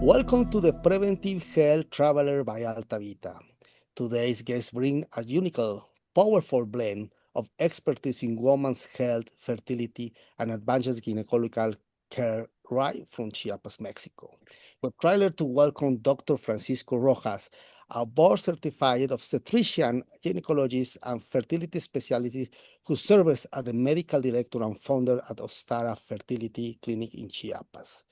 Welcome to the Preventive Health Traveler by Alta Vita. Today's guests bring a unique, powerful blend of expertise in women's health, fertility, and advanced gynecological care right from Chiapas, Mexico. We're thrilled to welcome Dr. Francisco Rojas, a board-certified obstetrician, gynecologist, and fertility specialist who serves as the medical director and founder at Ostara Fertility Clinic in Chiapas.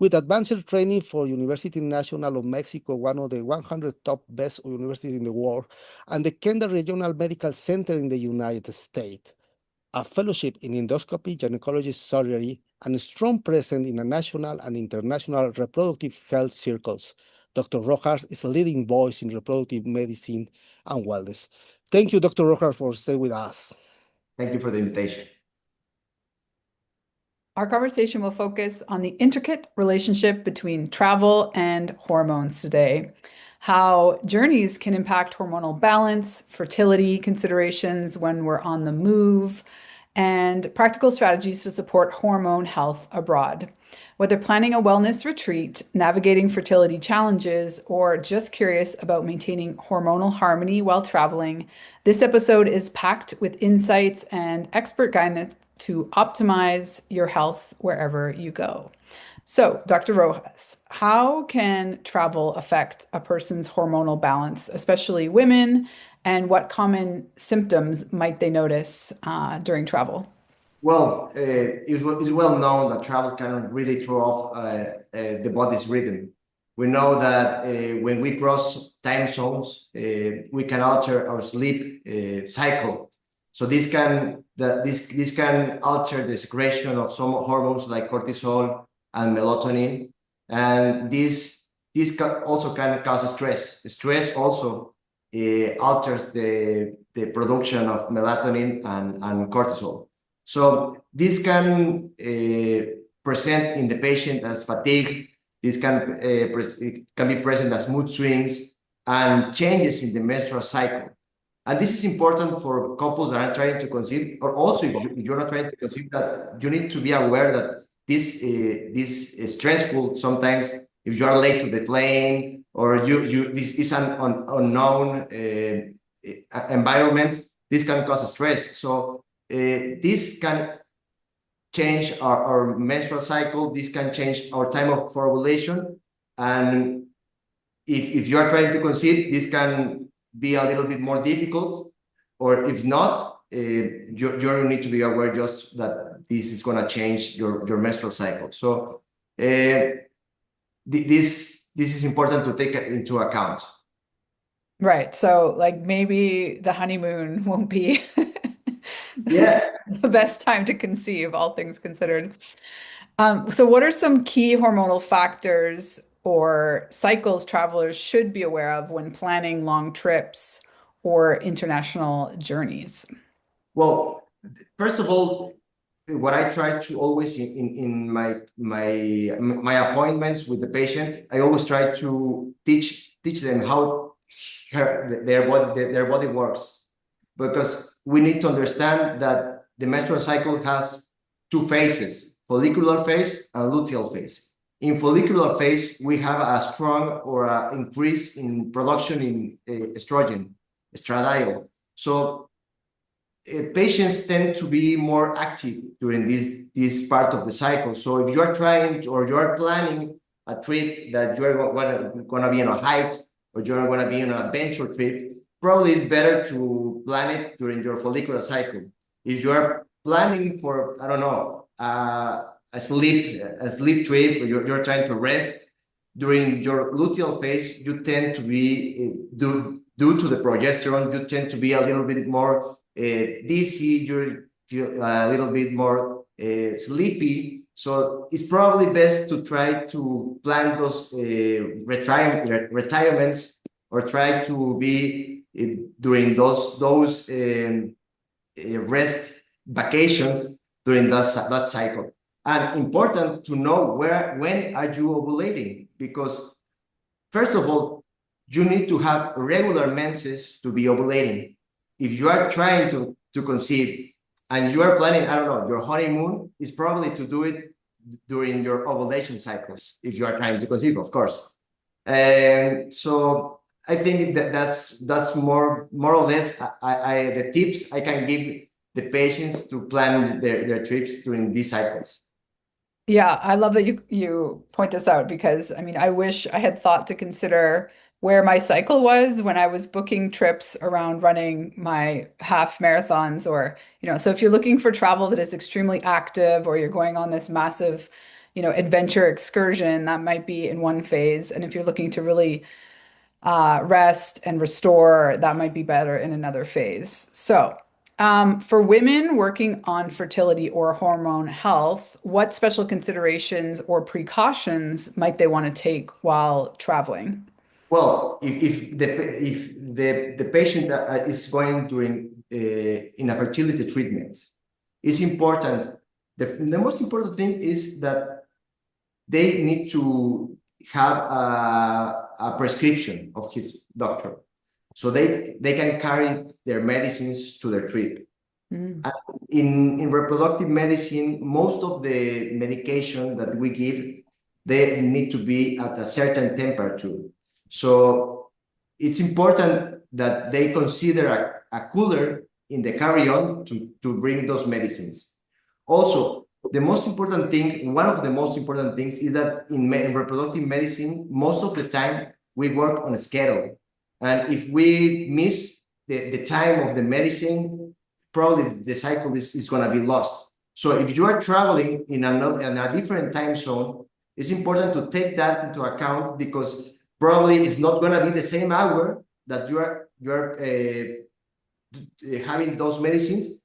With advanced training for University National of Mexico, one of the 100 top best universities in the world, and the Kendall Regional Medical Center in the United States, a fellowship in endoscopy, gynecology, surgery, and a strong presence in a national and international reproductive health circles. Dr. Rojas is a leading voice in reproductive medicine and wellness. Thank you, Dr. Rojas, for staying with us. Thank you for the invitation. Our conversation will focus on the intricate relationship between travel and hormones today, how journeys can impact hormonal balance, fertility considerations when we're on the move, and practical strategies to support hormone health abroad. Whether planning a wellness retreat, navigating fertility challenges, or just curious about maintaining hormonal harmony while traveling, this episode is packed with insights and expert guidance to optimize your health wherever you go. So, Dr. Rojas, how can travel affect a person's hormonal balance, especially women, and what common symptoms might they notice during travel? Well, it's well known that travel can really throw off the body's rhythm. We know that when we cross time zones, we can alter our sleep cycle. So this can alter the secretion of some hormones like cortisol and melatonin, and this also can cause stress. Stress also alters the production of melatonin and cortisol. So this can present in the patient as fatigue. This can be present as mood swings and changes in the menstrual cycle. And this is important for couples that are trying to conceive, or also if you're not trying to conceive, that you need to be aware that this is stressful. Sometimes if you are late to the plane, or this is an unknown environment, this can cause stress. So this can change our menstrual cycle. This can change our time for ovulation. And if you are trying to conceive, this can be a little bit more difficult, or if not, you need to be aware just that this is going to change your menstrual cycle. So this is important to take into account. Right. So like maybe the honeymoon won't be the best time to conceive, all things considered. So what are some key hormonal factors or cycles travelers should be aware of when planning long trips or international journeys? Well, first of all, what I try to always in my appointments with the patient, I always try to teach them how their body works, because we need to understand that the menstrual cycle has two phases: follicular phase and luteal phase. In follicular phase, we have a strong or an increase in production in estrogen, estradiol. So patients tend to be more active during this part of the cycle. So if you are trying or you are planning a trip that you are going to be on a hike, or you're going to be on an adventure trip, probably it's better to plan it during your follicular cycle. If you are planning for, I don't know, a sleep trip, or you're trying to rest during your luteal phase, you tend to be due to the progesterone, you tend to be a little bit more dizzy, you're a little bit more sleepy. So it's probably best to try to plan those retirements, or try to be during those rest vacations during that cycle. And important to know when are you ovulating, because first of all, you need to have regular menses to be ovulating. If you are trying to conceive and you are planning, I don't know, your honeymoon, is probably to do it during your ovulation cycles, if you are trying to conceive, of course. And so I think that's more or less the tips I can give the patients to plan their trips during these cycles. Yeah, I love that you point this out because I mean, I wish I had thought to consider where my cycle was when I was booking trips around running my half marathons or, so if you're looking for travel that is extremely active or you're going on this massive, adventure excursion, that might be in one phase. And if you're looking to really rest and restore, that might be better in another phase. So, for women working on fertility or hormone health, what special considerations or precautions might they want to take while traveling? Well, if the patient is going during in a fertility treatment, it's important. The most important thing is that they need to have a prescription of his doctor, so they can carry their medicines to their trip. Mm. In reproductive medicine, most of the medication that we give, they need to be at a certain temperature. So it's important that they consider a cooler in the carry-on to bring those medicines. Also, the most important thing, one of the most important things is that in reproductive medicine, most of the time we work on a schedule. And if we miss the time of the medicine, probably the cycle is going to be lost. So if you are traveling in a different time zone, it's important to take that into account because probably it's not going to be the same hour that you are having those medicines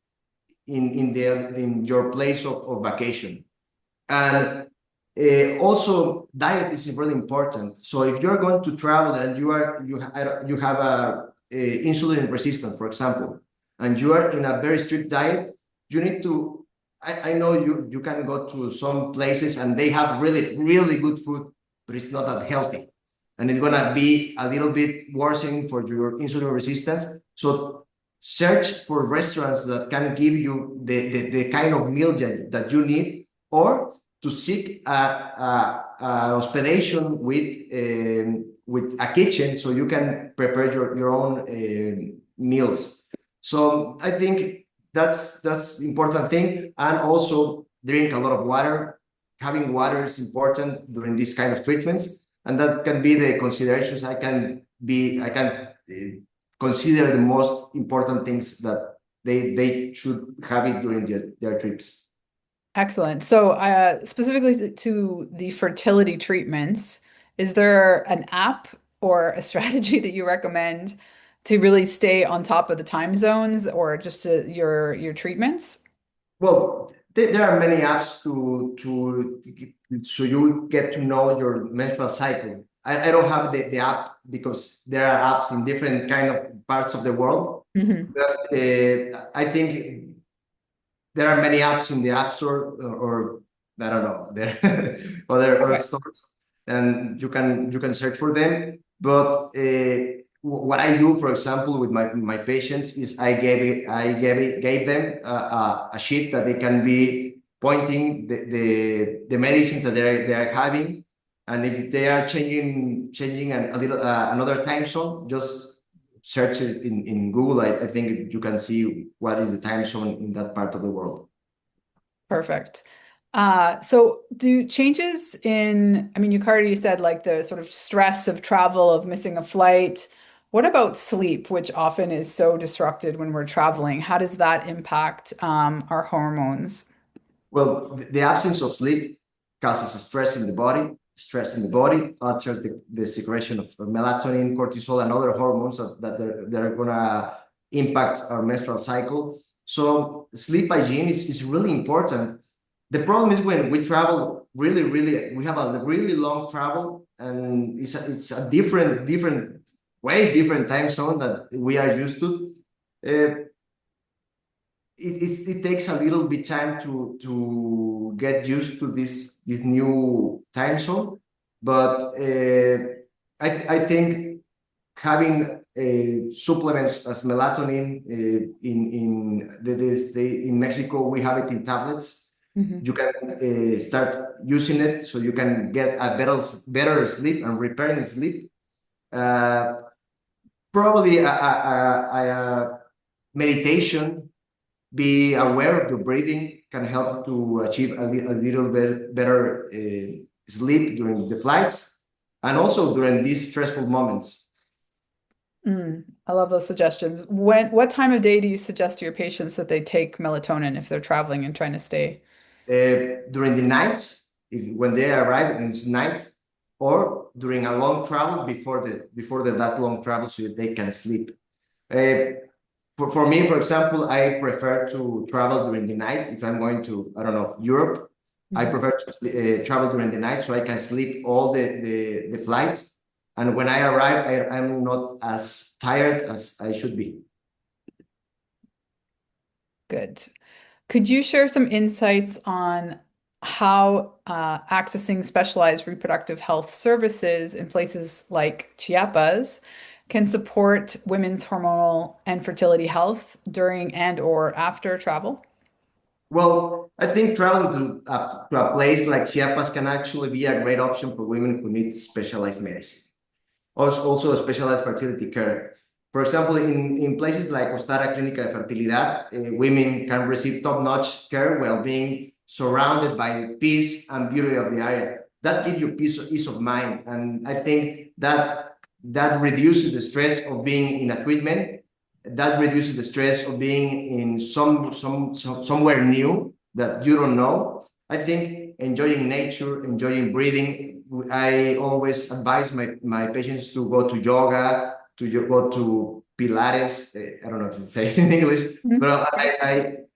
in your place of vacation. And also diet is really important. So if you're going to travel and you have a insulin resistance, for example, and you are in a very strict diet, you need to. I know you can go to some places and they have really, really good food, but it's not that healthy. And it's gonna be a little bit worsening for your insulin resistance. So search for restaurants that can give you the kind of meal that you need, or to seek a hospedation with a kitchen so you can prepare your own meals. So I think that's important thing. And also drink a lot of water. Having water is important during these kind of treatments, and that can be the considerations I can consider the most important things that they should have it during their trips. Excellent. So, specifically to the fertility treatments, is there an app or a strategy that you recommend to really stay on top of the time zones or just your treatments? Well, there are many apps so you get to know your menstrual cycle. I don't have the app because there are apps in different kind of parts of the world. Mm-hmm. But I think there are many apps in the App Store or I don't know, there other stores, and you can search for them. But what I do, for example, with my patients is I gave them a sheet that they can be pointing the medicines that they are having, and if they are changing a little another time zone, just search it in Google. I think you can see what is the time zone in that part of the world. Perfect. So do changes in, I mean, you already said like the sort of stress of travel, of missing a flight. What about sleep, which often is so disrupted when we're traveling? How does that impact our hormones? Well, the absence of sleep causes stress in the body. Stress in the body alters the secretion of melatonin, cortisol, and other hormones that they're going to impact our menstrual cycle. So sleep hygiene is really important. The problem is when we travel we have a really long travel, and it's a different time zone that we are used to. It takes a little bit time to get used to this new time zone, but I think having supplements as melatonin in Mexico we have it in tablets. Mhm. You can start using it so you can get a better sleep and repairing sleep. Probably a meditation, be aware of your breathing can help to achieve a little bit better sleep during the flights and also during these stressful moments. I love those suggestions. What time of day do you suggest to your patients that they take melatonin if they're traveling and trying to stay? During the night, when they arrive and it's night, or during a long travel before that long travel, so that they can sleep. For me, for example, I prefer to travel during the night. If I'm going to, I don't know, Europe, I prefer to travel during the night so I can sleep all the flight. And when I arrive, I'm not as tired as I should be. Good. Could you share some insights on how accessing specialized reproductive health services in places like Chiapas can support women's hormonal and fertility health during and or after travel? Well, I think traveling to a place like Chiapas can actually be a great option for women who need specialized medicine. Also specialized fertility care. For example, in places like Costara Clínica de Fertilidad, women can receive top-notch care while being surrounded by the peace and beauty of the area. That gives you peace of mind. And I think that reduces the stress of being in a treatment. That reduces the stress of being in somewhere new that you don't know. I think enjoying nature, enjoying breathing. I always advise my patients to go to yoga, to go to Pilates. I don't know if it's safe in English, but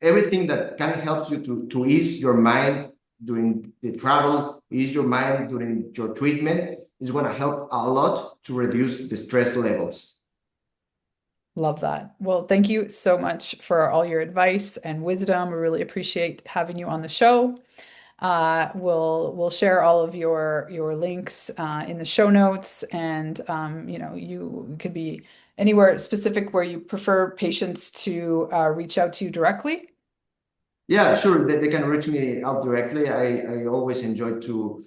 everything that can help you to ease your mind during the travel, ease your mind during your treatment is going to help a lot to reduce the stress levels. Love that. Well, thank you so much for all your advice and wisdom. We really appreciate having you on the show. We'll share all of your links in the show notes, and you could be anywhere specific where you prefer patients to reach out to you directly. Yeah, sure. They can reach me out directly. I always enjoy to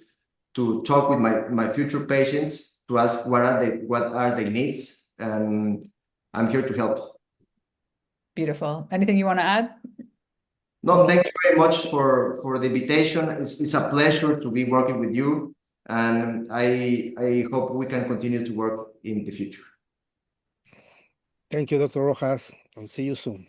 talk with my future patients to ask what are their needs, and I'm here to help. Beautiful. Anything you want to add? No, thank you very much for the invitation. It's a pleasure to be working with you, and I hope we can continue to work in the future. Thank you, Dr. Rojas, and see you soon.